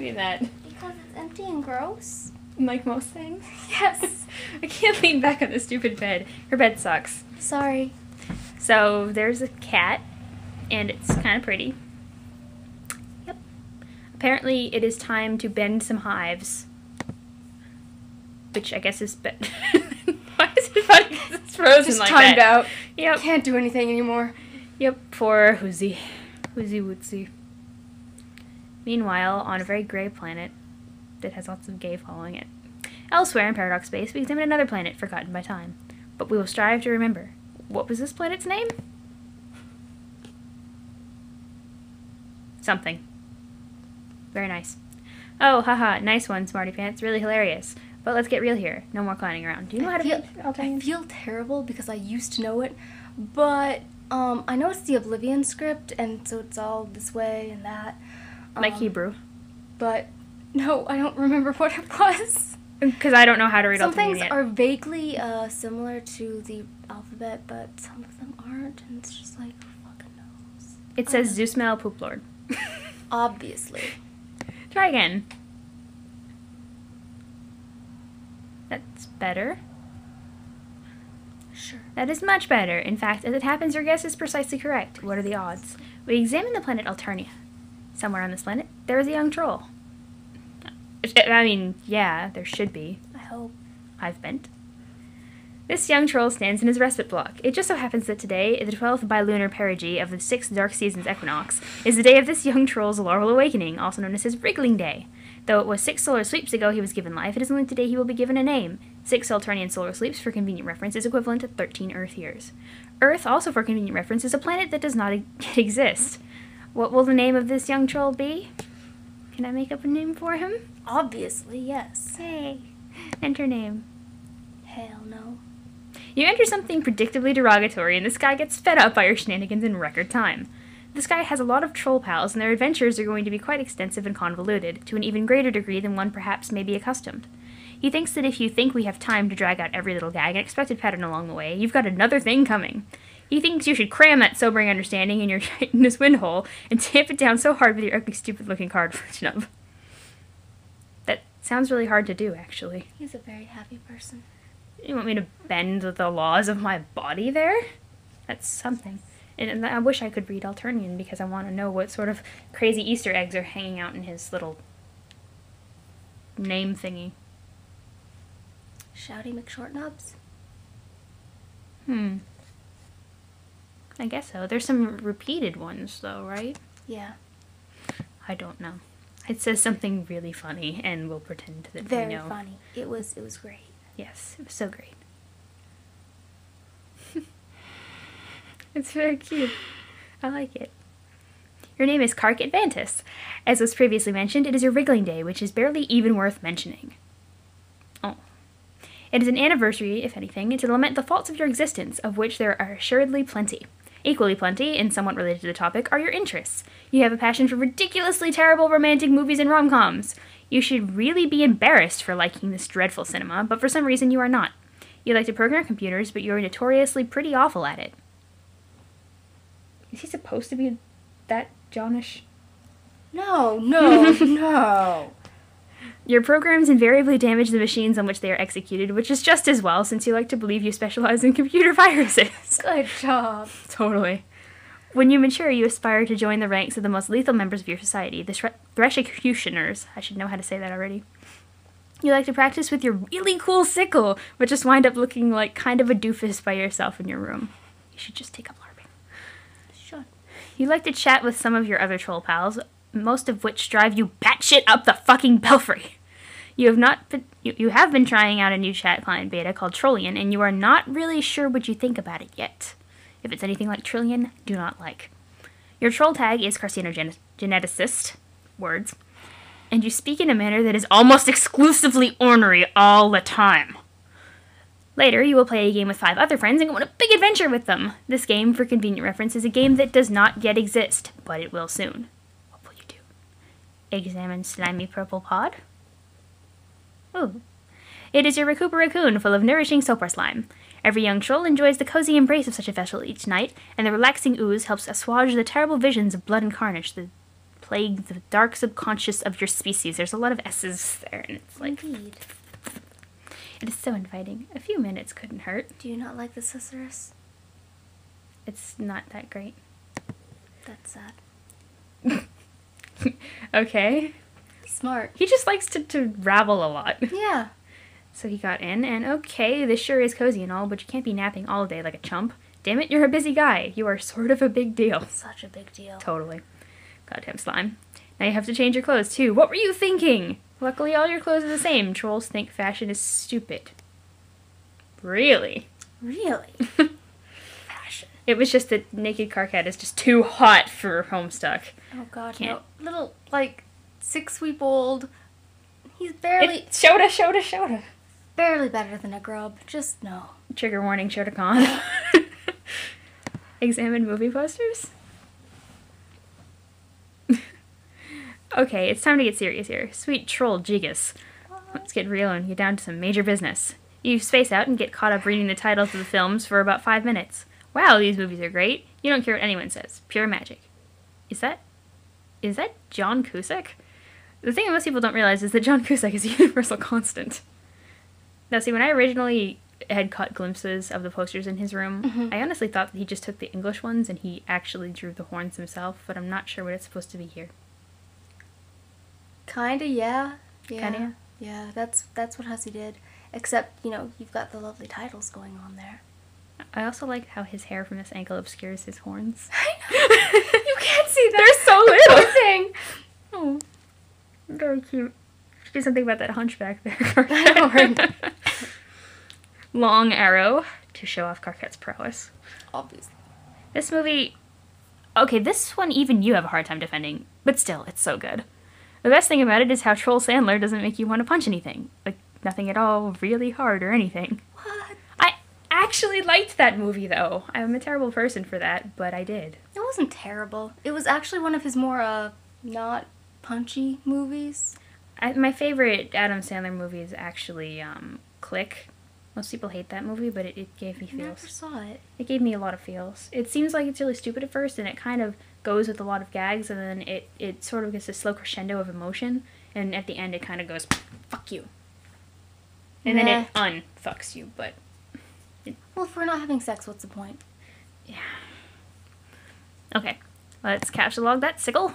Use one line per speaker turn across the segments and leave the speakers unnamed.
doing that?
Because it's empty and gross.
Like most things?
Yes.
I can't lean back on this stupid bed. Her bed sucks.
Sorry.
So there's a cat, and it's kind of pretty. Yep. Apparently it is time to bend some hives. Which I guess is... Why is it funny? Because it's frozen
Just
like
timed
that.
out.
Yep.
Can't do anything anymore.
Yep, poor Woozy. Woozy Wootsy. Meanwhile, on a very grey planet that has lots of gay following it. Elsewhere in Paradox Space, we examine another planet forgotten by time. But we will strive to remember. What was this planet's name? Something. Very nice. Oh, haha, nice one, Smarty Pants. Really hilarious. But let's get real here. No more clowning around. Do you know how to read
I feel terrible because I used to know it, but I know it's the Oblivion script, and so it's all this way and that.
Like Hebrew.
But no, I don't remember what it was.
Because I don't know how to read
Some
Alternate
things
yet.
are vaguely similar to the alphabet, but some of them aren't, and it's just like, who fucking knows?
It says Zeusmail Poop Lord.
Obviously.
Try again. That's better.
Sure.
That is much better. In fact, as it happens, your guess is precisely correct. What are the odds? We examine the planet Alternia. Somewhere on this planet, there is a young troll. I mean, yeah, there should be.
I hope.
I've bent. This young troll stands in his respite block. It just so happens that today, the 12th bilunar perigee of the 6th dark season's equinox, is the day of this young troll's laurel awakening, also known as his wriggling day. Though it was 6 solar sweeps ago he was given life, it is only today he will be given a name. 6 Alternian solar sleeps, for convenient reference, is equivalent to 13 Earth years. Earth, also for convenient reference, is a planet that does not exist. What will the name of this young troll be? Can I make up a name for him?
Obviously, yes.
Hey, enter name.
Hell no.
You enter something predictably derogatory, and this guy gets fed up by your shenanigans in record time. This guy has a lot of troll pals, and their adventures are going to be quite extensive and convoluted, to an even greater degree than one perhaps may be accustomed. He thinks that if you think we have time to drag out every little gag and expected pattern along the way, you've got another thing coming. He thinks you should cram that sobering understanding in your chitinous windhole and tamp it down so hard with your ugly, stupid-looking card snub. That sounds really hard to do, actually.
He's a very happy person.
You want me to bend the laws of my body there? That's something. And I wish I could read Alternian because I want to know what sort of crazy Easter eggs are hanging out in his little name thingy.
Shouty McShortnubs?
I guess so. There's some repeated ones, though, right?
Yeah.
I don't know. It says something really funny, and we'll pretend that we know.
Very funny. It was great.
Yes, it was so great. It's very cute. I like it. Your name is Karkat and Sollux. As was previously mentioned, it is your wriggling day, which is barely even worth mentioning. Oh. It is an anniversary, if anything, to lament the faults of your existence, of which there are assuredly plenty. Equally plenty, and somewhat related to the topic, are your interests. You have a passion for ridiculously terrible romantic movies and rom-coms. You should really be embarrassed for liking this dreadful cinema, but for some reason you are not. You like to program computers, but you are notoriously pretty awful at it. Is he supposed to be that Johnish?
No, no.
Your programs invariably damage the machines on which they are executed, which is just as well, since you like to believe you specialize in computer viruses.
Good job.
Totally. When you mature, you aspire to join the ranks of the most lethal members of your society, the Thresh-executioners. I should know how to say that already. You like to practice with your really cool sickle, but just wind up looking like kind of a doofus by yourself in your room. You should just take up LARPing.
Sure.
You like to chat with some of your other troll pals, most of which drive you batshit up the fucking belfry. You have been trying out a new chat client beta called Trollian, and you are not really sure what you think about it yet. If it's anything like Trillion, do not like. Your troll tag is carcinogeneticist, words, and you speak in a manner that is almost exclusively ornery all the time. Later, you will play a game with 5 other friends and go on a big adventure with them. This game, for convenient reference, is a game that does not yet exist, but it will soon. What will you do? Examine slimy purple pod? Ooh. It is your Recuperacoon full of nourishing sulfur slime. Every young troll enjoys the cozy embrace of such a vessel each night, and the relaxing ooze helps assuage the terrible visions of blood and carnage that plague the dark subconscious of your species. There's a lot of S's there, and it's like...
Indeed.
It is so inviting. A few minutes couldn't hurt.
Do you not like the Susurrus?
It's not that great.
That's sad.
Okay.
Smart.
He just likes to rabble a lot.
Yeah.
So he got in, and okay, this sure is cozy and all, but you can't be napping all day like a chump. Damn it, you're a busy guy. You are sort of a big deal.
Such a big deal.
Totally. Goddamn slime. Now you have to change your clothes, too. What were you thinking? Luckily, all your clothes are the same. Trolls think fashion is stupid. Really?
Really? Fashion.
It was just that naked Karkat is just too hot for Homestuck.
Oh god,
Can't.
no. Little, like, 6-week-old. He's barely...
It's Shota.
Barely better than a grub. Just no.
Trigger warning, Shota-con. Examine movie posters? Okay, it's time to get serious here. Sweet troll Jigus. Let's get real and get down to some major business. You space out and get caught up reading the titles of the films for about 5 minutes. Wow, these movies are great. You don't care what anyone says. Pure magic. Is that John Cusack? The thing that most people don't realize is that John Cusack is a universal constant. Now, see, when I originally had caught glimpses of the posters in his room, I honestly thought that he just took the English ones and he actually drew the horns himself, but I'm not sure what it's supposed to be here.
Kinda, yeah.
Kinda,
Yeah, that's what Hussey did. Except, you know, you've got the lovely titles going on there.
I also like how his hair from this angle obscures his horns.
You can't see that.
They're so little.
Poor thing.
Oh, very cute. Should do something about that hunchback there.
I know, right?
Long arrow to show off Karkat's prowess.
Obviously.
This movie... Okay, this one even you have a hard time defending, but still, it's so good. The best thing about it is how Troll Sandler doesn't make you want to punch anything. Like, nothing at all really hard or anything.
What?
I actually liked that movie, though. I'm a terrible person for that, but I did.
It wasn't terrible. It was actually one of his more, not punchy movies.
My favorite Adam Sandler movie is actually, Click. Most people hate that movie, but it gave me
I never
feels.
saw it.
It gave me a lot of feels. It seems like it's really stupid at first, and it kind of goes with a lot of gags, and then it sort of gets a slow crescendo of emotion, and at the end it kind of goes, fuck you. And then it unfucks you, but...
Well, if we're not having sex, what's the point?
Yeah. Okay, let's catalog that sickle.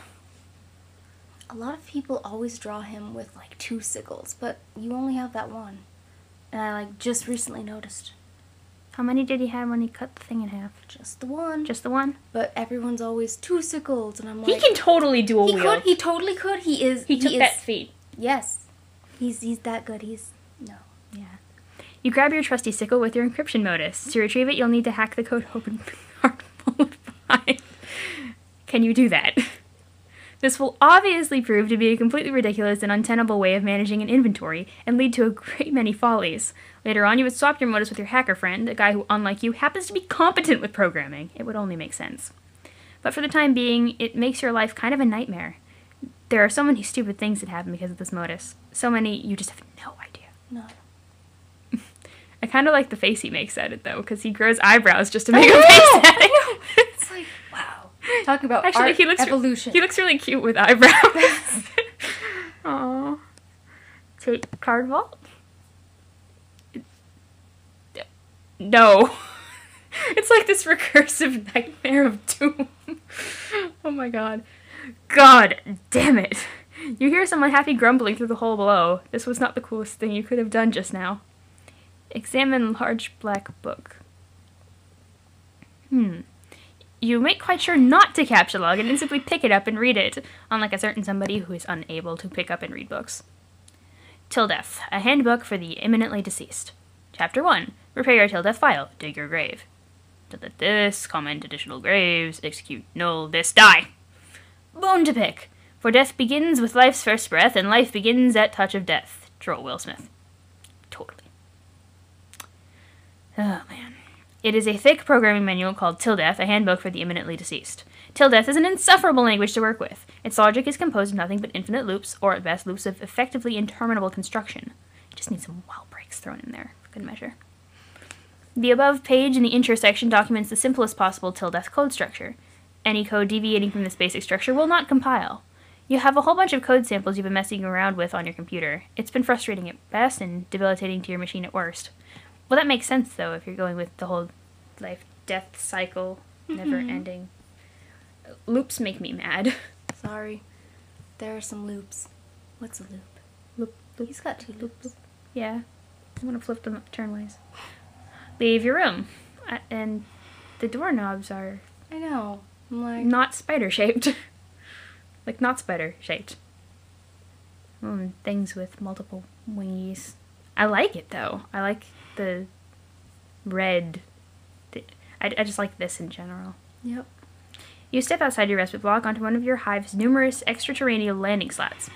A lot of people always draw him with, like, 2 sickles, but you only have that one. And I, like, just recently noticed.
How many did he have when he cut the thing in half?
Just the one.
Just the one?
But everyone's always 2 sickles, and I'm like...
He can totally do a wheel.
He totally could. He
took that feat.
Yes. He's that good. No.
Yeah. You grab your trusty sickle with your encryption modus. To retrieve it, you'll need to hack the code open Can you do that? This will obviously prove to be a completely ridiculous and untenable way of managing an inventory and lead to a great many follies. Later on, you would swap your modus with your hacker friend, a guy who, unlike you, happens to be competent with programming. It would only make sense. But for the time being, it makes your life kind of a nightmare. There are so many stupid things that happen because of this modus. So many you just have no idea.
No.
I kind of like the face he makes at it, though, because he grows eyebrows just to make a face at it.
It's like, wow. Talk about
Actually,
evolution.
He looks really cute with eyebrows. Aww. Take card vault? No. It's like this recursive nightmare of doom. Oh my god. God damn it. You hear some unhappy grumbling through the hole below. This was not the coolest thing you could have done just now. Examine large black book. You make quite sure not to capture log and then simply pick it up and read it, unlike a certain somebody who is unable to pick up and read books. Till Death, a handbook for the imminently deceased. Chapter 1. Prepare your till death file. Dig your grave. Delete this, comment additional graves, execute null this, die. Bone to pick. For death begins with life's first breath, and life begins at touch of death. Troll Will Smith. Totally. Oh, man. It is a thick programming manual called Till Death, a handbook for the imminently deceased. Till Death is an insufferable language to work with. Its logic is composed of nothing but infinite loops, or at best loops of effectively interminable construction. It just needs some wild breaks thrown in there, for good measure. The above page in the intro section documents the simplest possible Till Death code structure. Any code deviating from this basic structure will not compile. You have a whole bunch of code samples you've been messing around with on your computer. It's been frustrating at best and debilitating to your machine at worst. Well, that makes sense, though, if you're going with the whole life-death cycle, never-ending. Loops make me mad.
Sorry. There are some loops. What's a loop?
Loop.
He's got 2 loops.
Yeah. I want to flip them turnways. Leave your room. And the doorknobs are...
I know. I'm like...
not spider-shaped. Like, not spider-shaped. Things with multiple wingies. I like it, though. I like the red. I just like this in general.
Yep.
You step outside your respite block onto one of your hive's numerous extraterrestrial landing slats.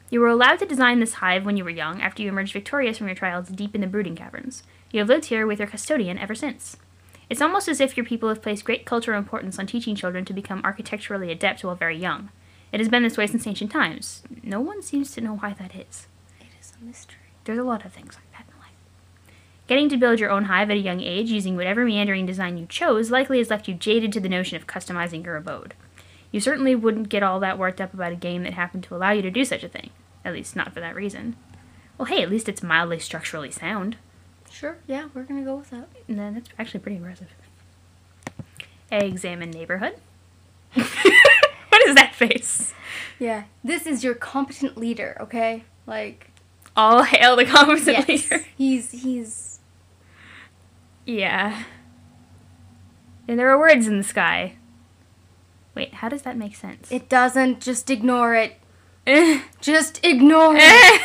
You were allowed to design this hive when you were young, after you emerged victorious from your trials deep in the brooding caverns. You have lived here with your custodian ever since. It's almost as if your people have placed great cultural importance on teaching children to become architecturally adept while very young. It has been this way since ancient times. No one seems to know why that is.
It is a mystery.
There's a lot of things like that in life. Getting to build your own hive at a young age, using whatever meandering design you chose, likely has left you jaded to the notion of customizing your abode. You certainly wouldn't get all that worked up about a game that happened to allow you to do such a thing. At least, not for that reason. Well, hey, at least it's mildly structurally sound.
Sure, yeah, we're gonna go with that.
And then that's actually pretty impressive. Examine neighborhood. What is that face?
Yeah, this is your competent leader, okay? Like...
all hail the competent
yes.
leader.
He's...
Yeah. And there are words in the sky. Wait, how does that make sense?
It doesn't. Just ignore it. Just ignore it.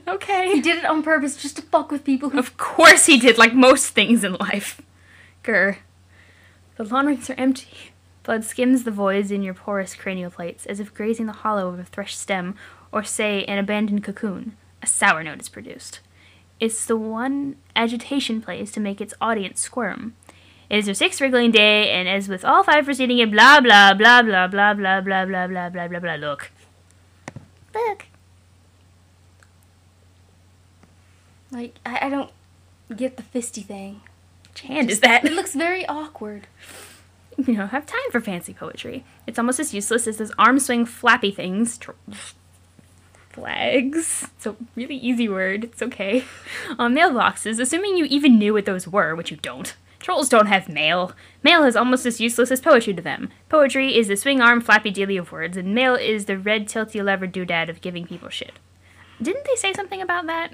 Okay.
He did it on purpose just to fuck with people who...
Of course he did, like most things in life. Grr. The lawn rings are empty. Blood skims the voids in your porous cranial plates, as if grazing the hollow of a threshed stem, or say, an abandoned cocoon. A sour note is produced. It's the one agitation plays to make its audience squirm. It is your 6th wriggling day, and as with all 5 preceding it, blah blah blah blah blah blah blah blah blah blah blah blah. Look.
Like, I don't get the fisty thing.
Which hand is that?
It looks very awkward.
You don't have time for fancy poetry. It's almost as useless as those arm swing flappy things. Flags. It's a really easy word. It's okay. On mailboxes, assuming you even knew what those were, which you don't. Trolls don't have mail. Mail is almost as useless as poetry to them. Poetry is the swing arm flappy dealy of words, and mail is the red tilty lever doodad of giving people shit. Didn't they say something about that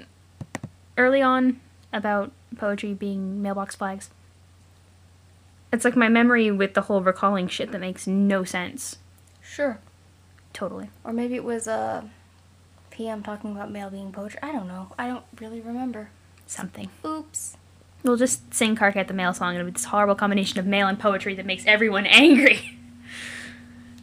early on? About poetry being mailbox flags? It's like my memory with the whole recalling shit that makes no sense.
Sure.
Totally.
Or maybe it was PM talking about mail being poetry. I don't know. I don't really remember.
Something.
Oops.
We'll just sing Karkat the Mail song, and it'll be this horrible combination of mail and poetry that makes everyone angry.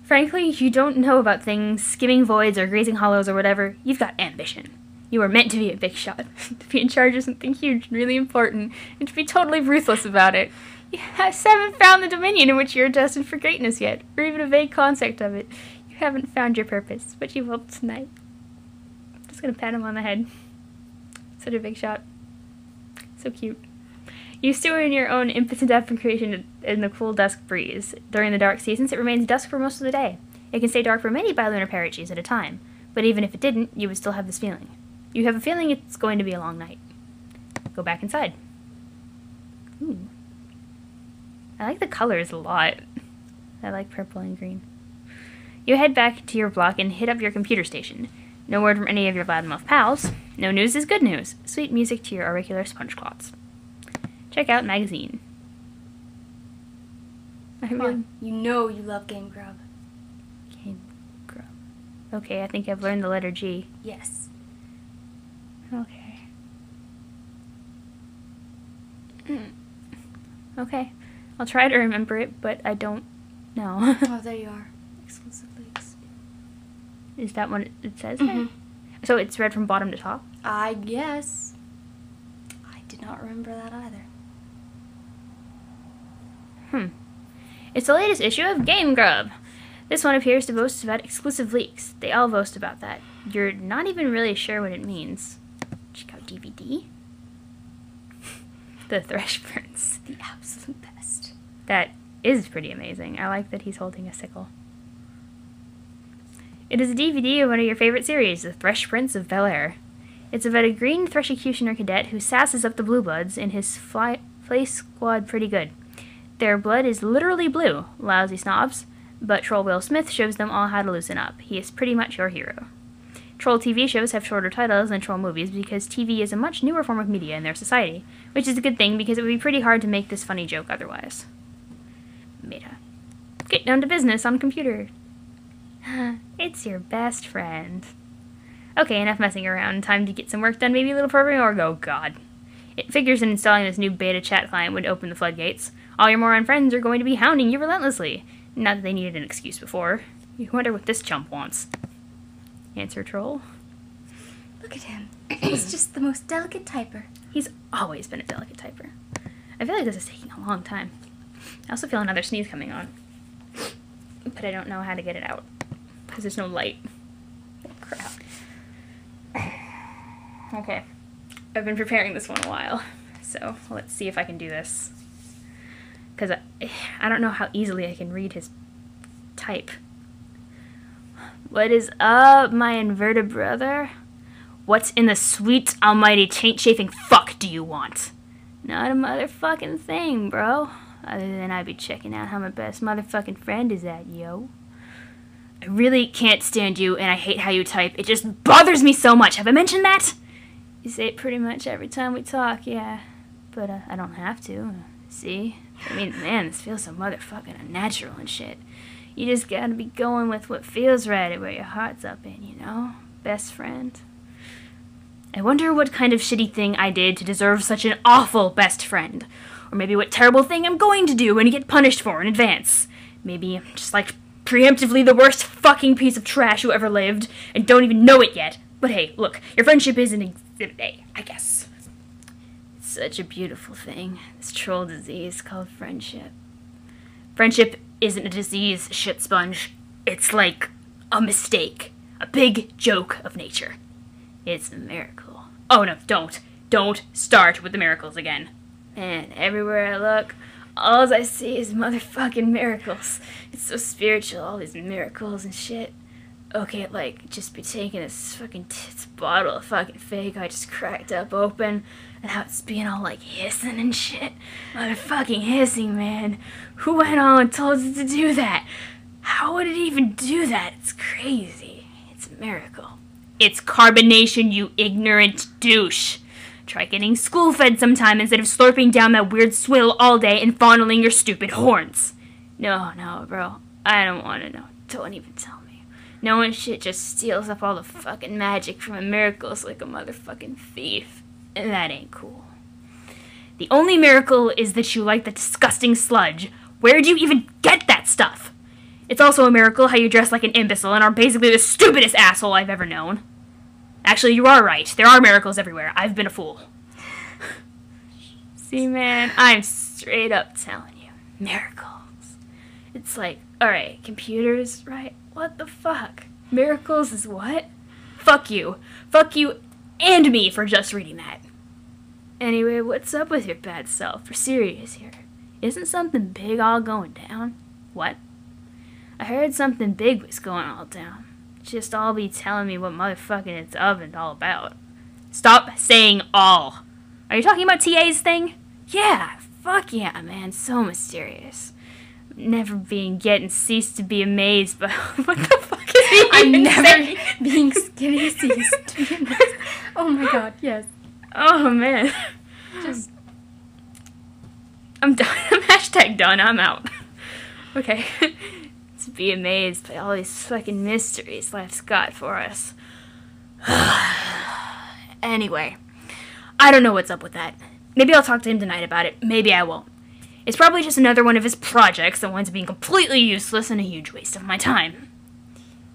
Frankly, you don't know about things, skimming voids or grazing hollows or whatever. You've got ambition. You were meant to be a big shot, to be in charge of something huge and really important, and to be totally ruthless about it. You haven't found the dominion in which you're destined for greatness yet, or even a vague concept of it. You haven't found your purpose, but you will tonight. I'm just gonna pat him on the head. Such a big shot. So cute. You stew in your own impotent application in the cool dusk breeze. During the dark seasons, it remains dusk for most of the day. It can stay dark for many bilunar periches at a time, but even if it didn't, you would still have this feeling. You have a feeling it's going to be a long night. Go back inside. Ooh. I like the colors a lot. I like purple and green. You head back to your block and hit up your computer station. No word from any of your loudmouth pals. No news is good news. Sweet music to your auricular sponge clots. Check out magazine.
Come on. You know you love Game Grub.
Game Grub. Okay, I think I've learned the letter G.
Yes.
Okay. Okay. I'll try to remember it, but I don't know.
Oh, there you are. Exclusive leaks.
Is that what it says?
Mm-hmm.
So it's read from bottom to top?
I guess. I did not remember that either.
It's the latest issue of Game Grub. This one appears to boast about exclusive leaks. They all boast about that. You're not even really sure what it means. Check out DVD. The Thresh Prince.
The absolute best.
That is pretty amazing. I like that he's holding a sickle. It is a DVD of one of your favorite series, The Fresh Prince of Bel-Air. It's about a green Thrush-Executioner cadet who sasses up the Blue Bloods in his Flay Squad pretty good. Their blood is literally blue, lousy snobs, but Troll Will Smith shows them all how to loosen up. He is pretty much your hero. Troll TV shows have shorter titles than Troll movies because TV is a much newer form of media in their society, which is a good thing because it would be pretty hard to make this funny joke otherwise. Meta. Get down to business on computer. It's your best friend. Okay, enough messing around. Time to get some work done, maybe a little programming, or go God. It figures in installing this new beta chat client would open the floodgates. All your moron friends are going to be hounding you relentlessly. Not that they needed an excuse before. You wonder what this chump wants. Answer Troll.
Look at him. He's just the most delicate typer.
He's always been a delicate typer. I feel like this is taking a long time. I also feel another sneeze coming on. But I don't know how to get it out. Because there's no light. Oh, crap. Okay. I've been preparing this one a while. So let's see if I can do this. Because I don't know how easily I can read his type. What is up, my inverted brother? What's in the sweet almighty taint-chafing fuck do you want? Not a motherfucking thing, bro. Other than I'd be checking out how my best motherfucking friend is at, yo. I really can't stand you, and I hate how you type. It just bothers me so much. Have I mentioned that? You say it pretty much every time we talk, yeah. But I don't have to. See? I mean, man, this feels so motherfucking unnatural and shit. You just gotta be going with what feels right and where your heart's up in, you know? Best friend. I wonder what kind of shitty thing I did to deserve such an awful best friend. Or maybe what terrible thing I'm going to do and get punished for in advance. Maybe I'm just like preemptively the worst fucking piece of trash who ever lived and don't even know it yet. But hey, look, your friendship is an exhibit A, I guess. It's such a beautiful thing, this troll disease called friendship. Friendship isn't a disease, shit sponge. It's like a mistake. A big joke of nature. It's a miracle. Oh no, don't start with the miracles again. And everywhere I look, all I see is motherfucking miracles. It's so spiritual, all these miracles and shit. Okay, like, just be taking this fucking tits bottle of fucking Faygo I just cracked up open, and how it's being all, like, hissing and shit. Motherfucking hissing, man. Who went on and told it to do that? How would it even do that? It's crazy. It's a miracle. It's carbonation, you ignorant douche. Try getting school-fed sometime instead of slurping down that weird swill all day and fondling your stupid horns. No, bro. I don't want to know. Don't even tell me. Knowing shit just steals up all the fucking magic from miracles like a motherfucking thief. And that ain't cool. The only miracle is that you like the disgusting sludge. Where'd you even get that stuff? It's also a miracle how you dress like an imbecile and are basically the stupidest asshole I've ever known. Actually, you are right. There are miracles everywhere. I've been a fool. See, man, I'm straight up telling you. Miracles. It's like, alright, computers, right? What the fuck? Miracles is what? Fuck you. Fuck you and me for just reading that. Anyway, what's up with your bad self? For serious here. Isn't something big all going down? What? I heard something big was going all down. Just all be telling me what motherfucking it's of and all about. Stop saying all. Are you talking about TA's thing? Yeah, fuck yeah, man. So mysterious. Never being yet and cease to be amazed, but what the fuck is he
I'm
even
never
saying?
being skinny ceased to be amazed. Oh my god, yes.
Oh man.
Just
I'm done. I'm hashtag done. I'm out. Okay. To be amazed by all these fucking mysteries life's got for us. Anyway, I don't know what's up with that. Maybe I'll talk to him tonight about it. Maybe I won't. It's probably just another one of his projects that winds up being completely useless and a huge waste of my time.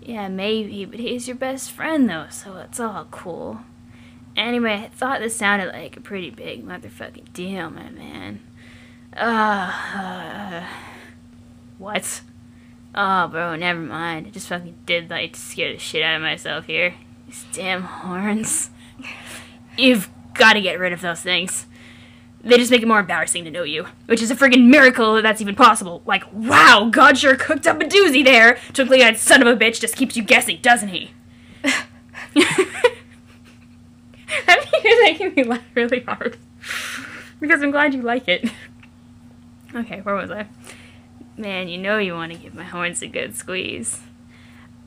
Yeah, maybe, but he's your best friend though, so it's all cool. Anyway, I thought this sounded like a pretty big motherfucking deal, my man. What? Oh, bro, never mind. I just fucking did like to scare the shit out of myself here. These damn horns. You've got to get rid of those things. They just make it more embarrassing to know you, which is a friggin' miracle that that's even possible. Like, wow, God sure cooked up a doozy there. Twinkly-eyed son of a bitch just keeps you guessing, doesn't he? You're making me laugh really hard. Because I'm glad you like it. Okay, where was I? Man, you know you want to give my horns a good squeeze.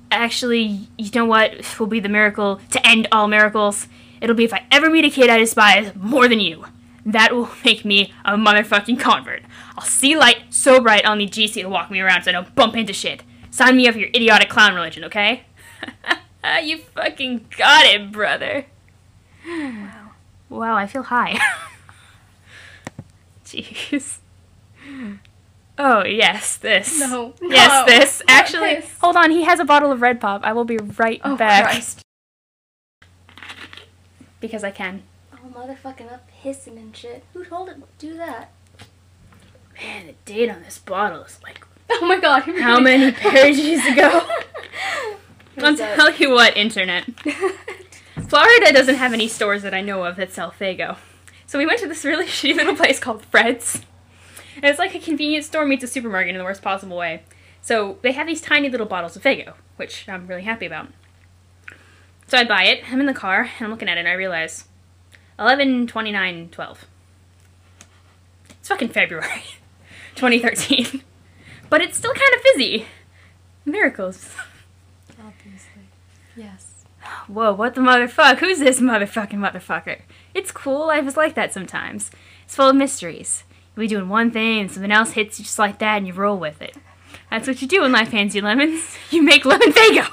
Actually, you know what will be the miracle to end all miracles? It'll be if I ever meet a kid I despise more than you. That will make me a motherfucking convert. I'll see light so bright I'll need GC to walk me around so I don't bump into shit. Sign me up for your idiotic clown religion, okay? You fucking got it, brother.
Wow.
Wow, I feel high. Jeez. Oh, yes, this.
No.
Yes,
No,
this.
not
Actually,
this.
hold on, he has a bottle of Red Pop. I will be right
Oh,
back.
Christ.
Because I can.
Oh, motherfucking up hissing and shit. Who told it to do that?
Man, the date on this bottle is like,
Oh my god.
how many pages ago? I'll
What's that?
tell you what, internet. Florida doesn't have any stores that I know of that sell Faygo. So we went to this really shitty little place called Fred's. And it's like a convenience store meets a supermarket in the worst possible way. So they have these tiny little bottles of Faygo, which I'm really happy about. So I buy it, I'm in the car, and I'm looking at it, and I realize 11/29/12. It's fucking February 2013. But it's still kind of fizzy. Miracles.
Obviously. Yes.
Whoa, what the motherfuck? Who's this motherfucker? It's cool, life is like that sometimes. It's full of mysteries. You'll be doing one thing and something else hits you just like that and you roll with it. That's what you do in life, hands you lemons. You make lemon Faygo.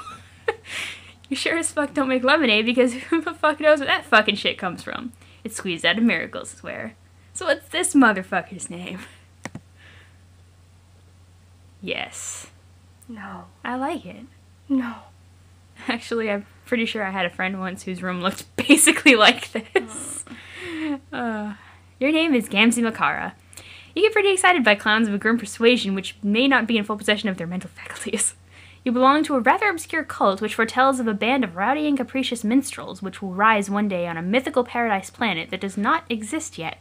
You sure as fuck don't make lemonade because who the fuck knows where that fucking shit comes from. It's squeezed out of miracles, I swear. So what's this motherfucker's name? Yes.
No.
I like it.
No.
Actually, I'm pretty sure I had a friend once whose room looked basically like this. Your name is Gamzee Makara. You get pretty excited by clowns of a grim persuasion which may not be in full possession of their mental faculties. You belong to a rather obscure cult which foretells of a band of rowdy and capricious minstrels which will rise one day on a mythical paradise planet that does not exist yet.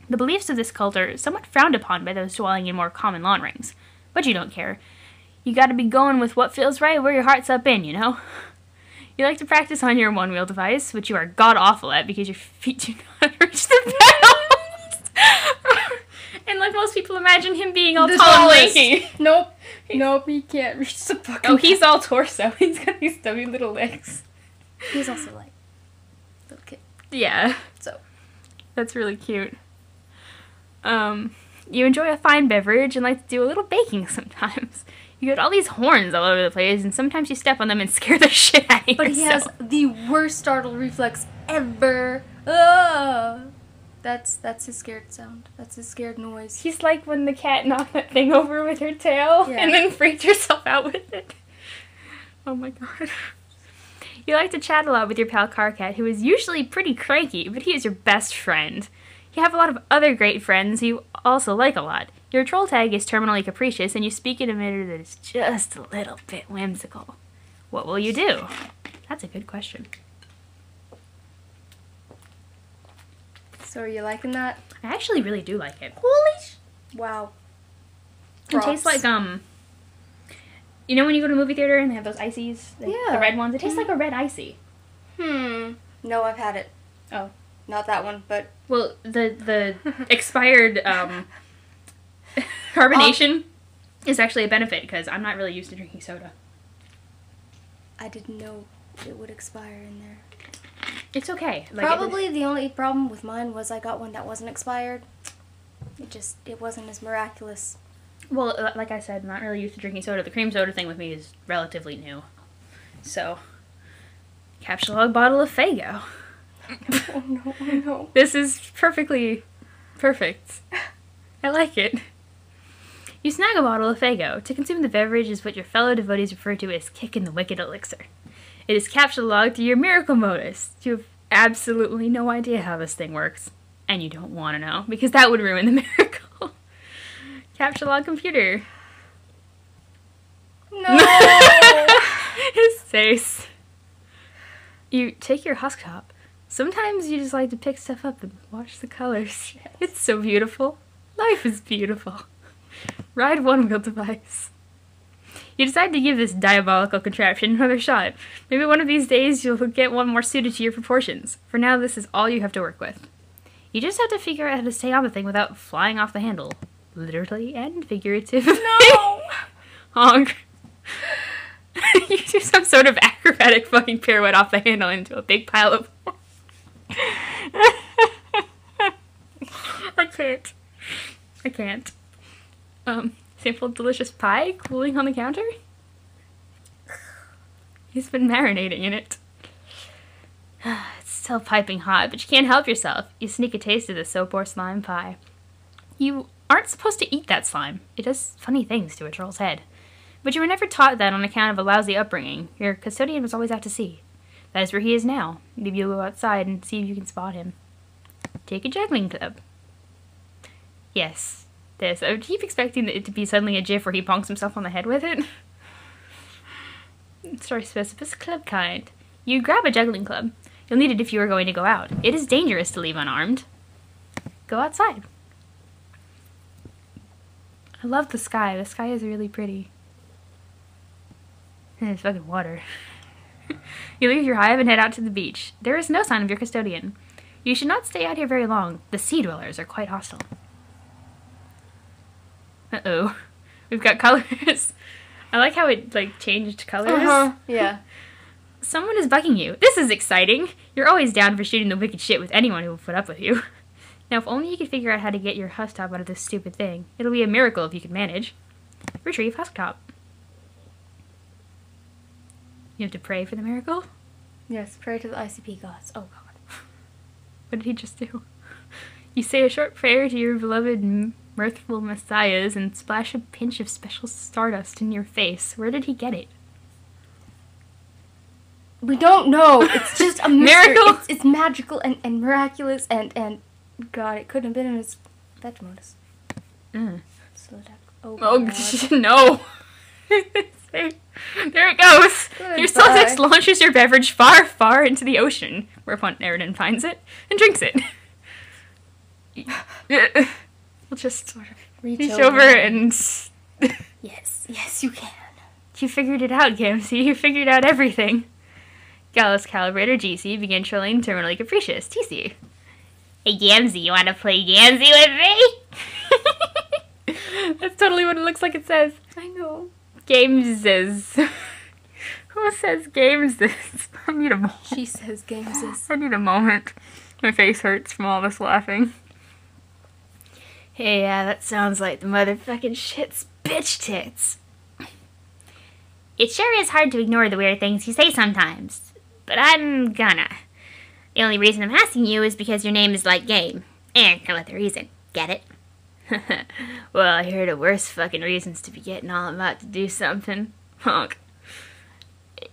The beliefs of this cult are somewhat frowned upon by those dwelling in more common lawn rings, but you don't care. You gotta be going with what feels right where your heart's up in, you know? You like to practice on your one-wheel device, which you are god-awful at because your feet do not reach the pedals. And like most people imagine him being all
The
tall and
tallest.
lanky.
Nope. Nope, he can't reach the fucking...
Oh, he's all torso. He's got these stubby little legs.
He's also like... little kid.
Yeah.
So...
That's really cute. You enjoy a fine beverage and like to do a little baking sometimes. You get all these horns all over the place, and sometimes you step on them and scare the shit out of yourself.
But he has the worst startle reflex ever. Oh, that's his scared sound. That's his scared noise.
He's like when the cat knocked that thing over with her tail
Yeah.
and then freaked herself out with it. Oh my god. You like to chat a lot with your pal Karkat, who is usually pretty cranky, but he is your best friend. You have a lot of other great friends who you also like a lot. Your troll tag is terminally capricious, and you speak in a manner that is just a little bit whimsical. What will you do? That's a good question.
So are you liking that?
I actually really do like it.
Wow.
It tastes like, you know when you go to a movie theater and they have those ices? The
Yeah.
red ones? It tastes like a red icy.
No, I've had it.
Oh.
Not that one, but...
Well, the expired, carbonation is actually a benefit because I'm not really used to drinking soda.
I didn't know it would expire in there.
It's okay. Like,
Probably the only problem with mine was I got one that wasn't expired. It wasn't as miraculous.
Well, like I said, I'm not really used to drinking soda. The cream soda thing with me is relatively new. So, capsulog bottle of Faygo.
Oh no, oh no.
This is perfectly perfect. I like it. You snag a bottle of Faygo. To consume the beverage is what your fellow devotees refer to as kicking the wicked elixir. It is capsuloged through your miracle modus. You have absolutely no idea how this thing works. And you don't want to know, because that would ruin the miracle. Capsulog computer.
No!
His face. You take your husk top, Sometimes you just like to pick stuff up and watch the colors. Yes. It's so beautiful. Life is beautiful. Ride one-wheel device. You decide to give this diabolical contraption another shot. Maybe one of these days you'll get one more suited to your proportions. For now, this is all you have to work with. You just have to figure out how to stay on the thing without flying off the handle. Literally and figuratively.
No!
Honk. You do some sort of acrobatic fucking pirouette off the handle into a big pile of... I can't. Sample delicious pie cooling on the counter? He's been marinating in it. It's still piping hot, but you can't help yourself. You sneak a taste of the soap or slime pie. You aren't supposed to eat that slime. It does funny things to a troll's head. But you were never taught that on account of a lousy upbringing. Your custodian was always out to sea. That is where he is now. Maybe you'll go outside and see if you can spot him. Take a juggling club. Yes. This. I would keep expecting it to be suddenly a gif where he bonks himself on the head with it. Sorry, specific club kind. You grab a juggling club. You'll need it if you are going to go out. It is dangerous to leave unarmed. Go outside. I love the sky. The sky is really pretty. And it's fucking water. You leave your hive and head out to the beach. There is no sign of your custodian. You should not stay out here very long. The sea dwellers are quite hostile. Uh-oh. We've got colors. I like how it, like, changed colors.
Yeah.
Someone is bugging you. This is exciting. You're always down for shooting the wicked shit with anyone who will put up with you. Now, if only you could figure out how to get your husk top out of this stupid thing. It'll be a miracle if you can manage. Retrieve husk top. You have to pray for the miracle?
Yes, pray to the ICP gods. Oh, God.
What did he just do? You say a short prayer to your beloved mirthful messiahs and splash a pinch of special stardust in your face. Where did he get it?
We don't know. It's just a mystery.
Miracle?
It's magical and miraculous and God, it couldn't have been in his Vegemose. So that, oh God.
No. There it goes.
Goodbye.
Your Sollux launches your beverage far, far into the ocean, whereupon Aridin finds it and drinks it. We'll just sort of reach over and...
Yes, you can.
You figured it out, Gamsey. You figured out everything. Gallus Calibrator GC began trolling Terminally Capricious TC. Hey, Gamsey, you want to play Gamsey with me? That's totally what it looks like it says.
I know.
Gameses. Who says Gameses? I need a moment.
She says Gameses.
I need a moment. My face hurts from all this laughing. Hey, yeah, that sounds like the motherfucking shit's bitch tits. It sure is hard to ignore the weird things you say sometimes, but I'm gonna. The only reason I'm asking you is because your name is like game, and no other reason. Get it? Well, I heard of worse fucking reasons to be getting all about to do something. Honk.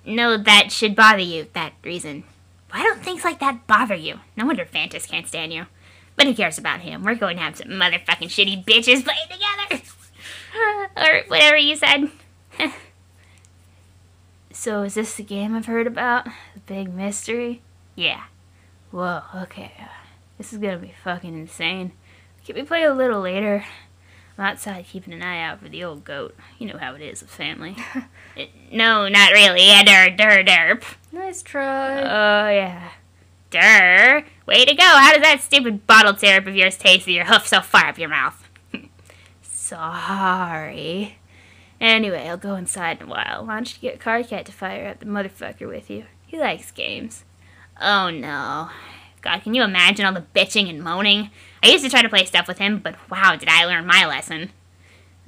No, that should bother you, that reason. Why don't things like that bother you? No wonder Fantas can't stand you. But who cares about him? We're going to have some motherfucking shitty bitches playing together. Or whatever you said. So is this the game I've heard about? The big mystery? Yeah. Whoa, okay. This is gonna be fucking insane. Can we play a little later? I'm outside keeping an eye out for the old goat. You know how it is with family. No, not really. Derp.
Nice try.
Oh, yeah. Durr. Way to go. How does that stupid bottled syrup of yours taste with your hoof so far up your mouth? Sorry. Anyway, I'll go inside in a while. Why don't you get Karkat to fire up the motherfucker with you? He likes games. Oh, no. God, can you imagine all the bitching and moaning? I used to try to play stuff with him, but wow, did I learn my lesson.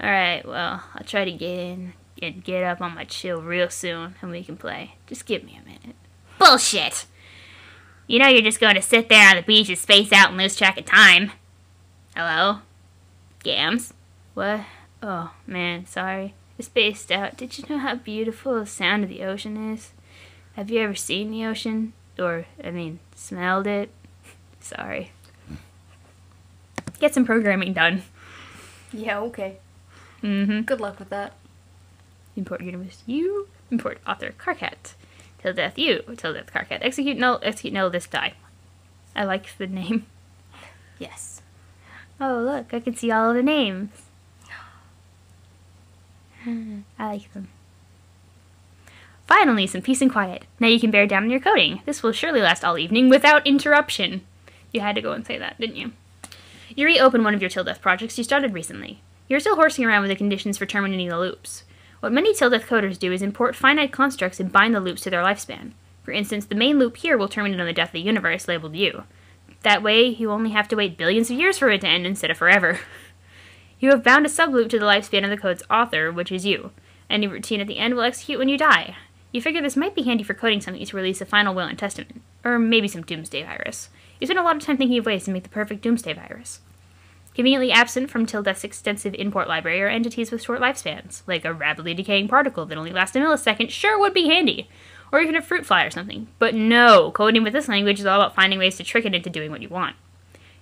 Alright, well, I'll try to get in and get up on my chill real soon, and we can play. Just give me a minute. Bullshit! You know you're just going to sit there on the beach and space out and lose track of time. Hello? Gams? What? Oh, man, sorry. I spaced out. Did you know how beautiful the sound of the ocean is? Have you ever seen the ocean? Or, smelled it? Sorry. Get some programming done.
Yeah, okay.
Mm-hmm.
Good luck with that.
Import universe you. Import author Karkat. Till death you. Till death Karkat. Execute null this die. I like the name.
Yes.
Oh, look, I can see all of the names. I like them. Finally, some peace and quiet. Now you can bear down on your coating. This will surely last all evening without interruption. You had to go and say that, didn't you? You reopen one of your Till Death projects you started recently. You're still horsing around with the conditions for terminating the loops. What many Till Death coders do is import finite constructs and bind the loops to their lifespan. For instance, the main loop here will terminate on the death of the universe, labeled you. That way, you only have to wait billions of years for it to end instead of forever. You have bound a subloop to the lifespan of the code's author, which is you. Any routine at the end will execute when you die. You figure this might be handy for coding something to release a final will and testament. Or maybe some doomsday virus. You spend a lot of time thinking of ways to make the perfect doomsday virus. Conveniently absent from Till Death's extensive import library are entities with short lifespans, like a rapidly decaying particle that only lasts a millisecond sure would be handy, or even a fruit fly or something. But no, coding with this language is all about finding ways to trick it into doing what you want.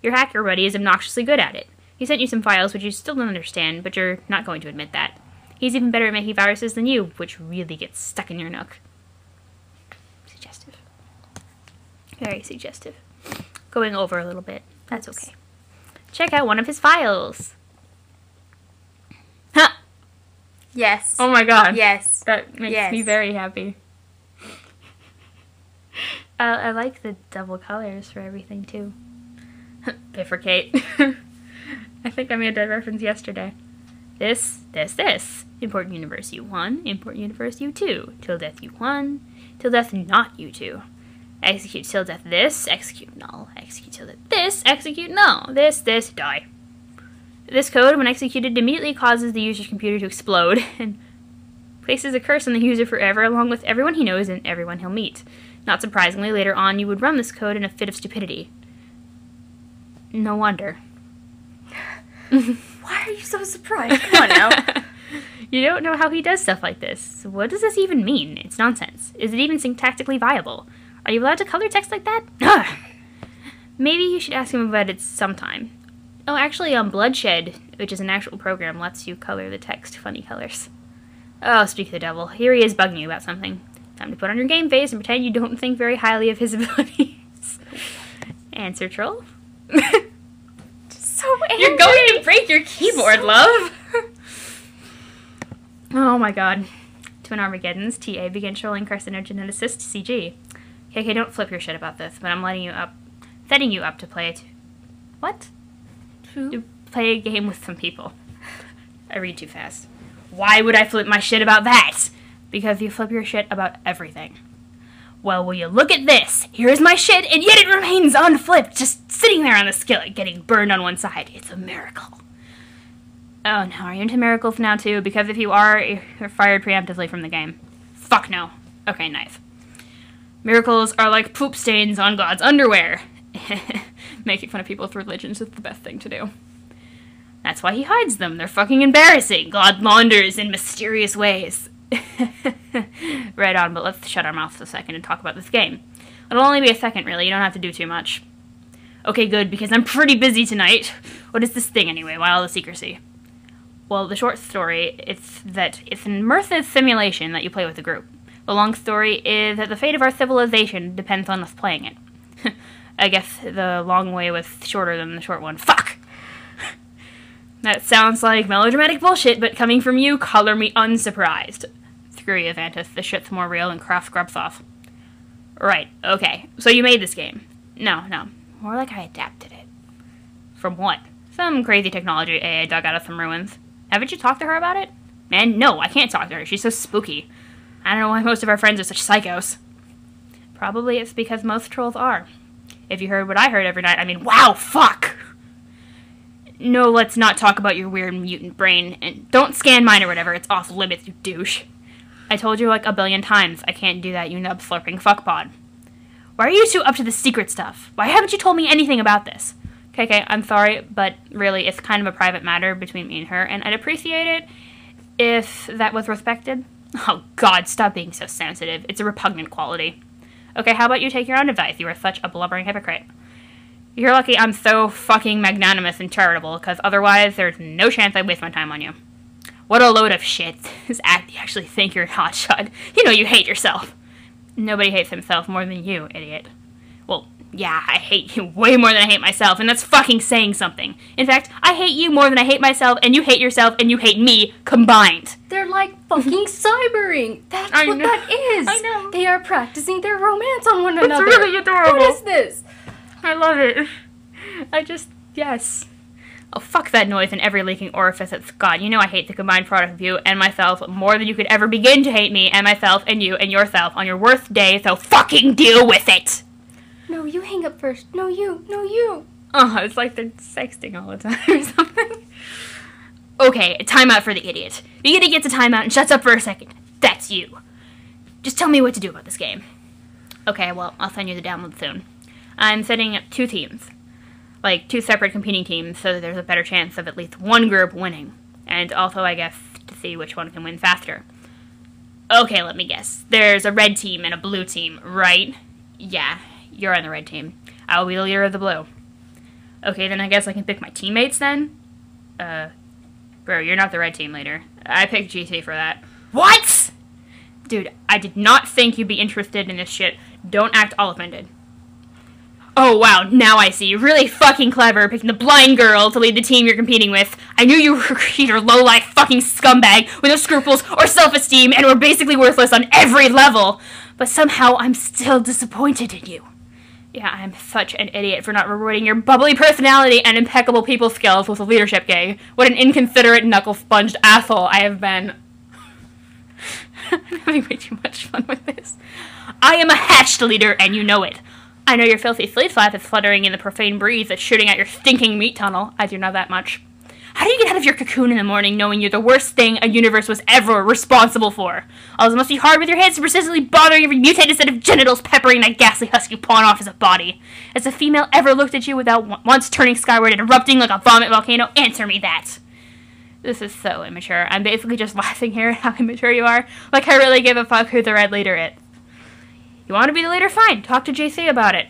Your hacker buddy is obnoxiously good at it. He sent you some files which you still don't understand, but you're not going to admit that. He's even better at making viruses than you, which really gets stuck in your nook. Suggestive. Very suggestive. Going over a little bit. That's okay. Check out one of his files. Huh!
Yes.
Oh my god.
Yes.
That makes me very happy. I like the double colors for everything, too. Bifurcate. I think I made that reference yesterday. This. Import universe U1, import universe U2. Till death U1, till death not U2. Execute till death this, execute null. Execute till death this, execute null. This, die. This code, when executed, immediately causes the user's computer to explode and places a curse on the user forever, along with everyone he knows and everyone he'll meet. Not surprisingly, later on, you would run this code in a fit of stupidity. No wonder.
Why are you so surprised? Come on now.
You don't know how he does stuff like this. What does this even mean? It's nonsense. Is it even syntactically viable? Are you allowed to color text like that? Ugh. Maybe you should ask him about it sometime. Oh, actually, Bloodshed, which is an actual program, lets you color the text funny colors. Oh, speak of the devil. Here he is bugging you about something. Time to put on your game face and pretend you don't think very highly of his abilities. Answer, troll.
So angry.
You're going to break your keyboard, love. Oh my god. Twin Armageddons, TA began trolling carcinogeneticist CG. Okay, don't flip your shit about this, but I'm setting you up to play it. What? To play a game with some people. I read too fast. Why would I flip my shit about that? Because you flip your shit about everything. Well, will you look at this? Here's my shit, and yet it remains unflipped, just sitting there on the skillet, getting burned on one side. It's a miracle. Oh no, are you into miracles now too? Because if you are, you're fired preemptively from the game. Fuck no. Okay, nice. Miracles are like poop stains on God's underwear. Making fun of people with religions is the best thing to do. That's why he hides them. They're fucking embarrassing. God launders in mysterious ways. Right on, but let's shut our mouths a second and talk about this game. It'll only be a second, really. You don't have to do too much. Okay, good, because I'm pretty busy tonight. What is this thing, anyway? Why all the secrecy? Well, the short story is that it's an immersive simulation that you play with a group. The long story is that the fate of our civilization depends on us playing it. I guess the long way was shorter than the short one. Fuck! That sounds like melodramatic bullshit, but coming from you, color me unsurprised. Screw you, Vantis. This shit's more real than Kraft grub sauce. Right, okay. So you made this game. No. More like I adapted it. From what? Some crazy technology AI dug out of some ruins. Haven't you talked to her about it? Man, no, I can't talk to her. She's so spooky. I don't know why most of our friends are such psychos. Probably it's because most trolls are. If you heard what I heard every night, I mean, wow, fuck! No, let's not talk about your weird mutant brain, and don't scan mine or whatever, it's off limits, you douche. I told you like a billion times, I can't do that, you nub-slurping fuckpod. Why are you two up to the secret stuff? Why haven't you told me anything about this? Okay, I'm sorry, but really, it's kind of a private matter between me and her, and I'd appreciate it if that was respected. Oh god, stop being so sensitive. It's a repugnant quality. Okay, how about you take your own advice? You are such a blubbering hypocrite. You're lucky I'm so fucking magnanimous and charitable, because otherwise there's no chance I'd waste my time on you. What a load of shit. You actually think you're a hotshot. You know you hate yourself. Nobody hates himself more than you, idiot. Well, Yeah, I hate you way more than I hate myself, and that's fucking saying something. In fact, I hate you more than I hate myself, and you hate yourself, and you hate me combined.
They're like fucking cybering. That's what that is.
I know.
They are practicing their romance on one another.
It's really adorable.
What is this?
I love it. Yes. Oh, fuck that noise in every leaking orifice. God, you know I hate the combined product of you and myself more than you could ever begin to hate me and myself and you and yourself on your worst day, so fucking deal with it!
No, you hang up first. No, you. No, you.
Oh, it's like they're sexting all the time or something. Okay, a timeout for the idiot. The idiot gets a timeout and shuts up for a second. That's you. Just tell me what to do about this game. Okay, well, I'll send you the download soon. I'm setting up 2 teams. Like, 2 separate competing teams, so that there's a better chance of at least one group winning. And also, I guess, to see which one can win faster. Okay, let me guess. There's a red team and a blue team, right? Yeah, you're on the red team. I will be the leader of the blue. Okay, then I guess I can pick my teammates then? Bro, you're not the red team leader. I picked GT for that. What?! Dude, I did not think you'd be interested in this shit. Don't act all offended. Oh, wow, now I see. You're really fucking clever, picking the blind girl to lead the team you're competing with. I knew you were a cheater, low-life fucking scumbag with no scruples or self-esteem and were basically worthless on every level. But somehow I'm still disappointed in you. Yeah, I'm such an idiot for not rewarding your bubbly personality and impeccable people skills with a leadership gig. What an inconsiderate, knuckle-sponged asshole I have been. I'm having way too much fun with this. I am a hatched leader, and you know it. I know your filthy sleeve flap is fluttering in the profane breeze that's shooting at your stinking meat tunnel. I do know that much. How do you get out of your cocoon in the morning knowing you're the worst thing a universe was ever responsible for? Also, it must be hard with your hands persistently bothering every mutated set of genitals peppering that ghastly husk you pawn off as a body. Has a female ever looked at you without once turning skyward and erupting like a vomit volcano? Answer me that. This is so immature. I'm basically just laughing here at how immature you are. Like I really give a fuck who the red leader is. You want to be the leader? Fine. Talk to JC about it.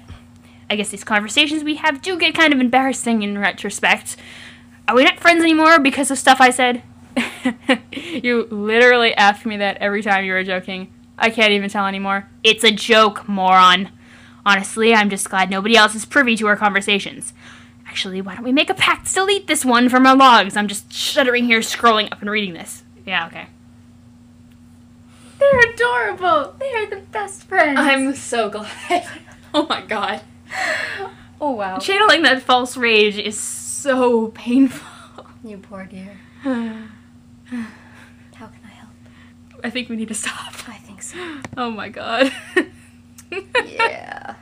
I guess these conversations we have do get kind of embarrassing in retrospect. Are we not friends anymore because of stuff I said? You literally ask me that every time you were joking. I can't even tell anymore. It's a joke, moron. Honestly, I'm just glad nobody else is privy to our conversations. Actually, why don't we make a pact to delete this one from our logs? I'm just shuddering here, scrolling up and reading this. Yeah, okay.
They're adorable. They are the best friends.
I'm so glad. Oh my god.
Oh, wow.
Channeling that false rage is so painful.
You poor dear. How can I help?
I think we need to stop.
I think so.
Oh my god.
Yeah.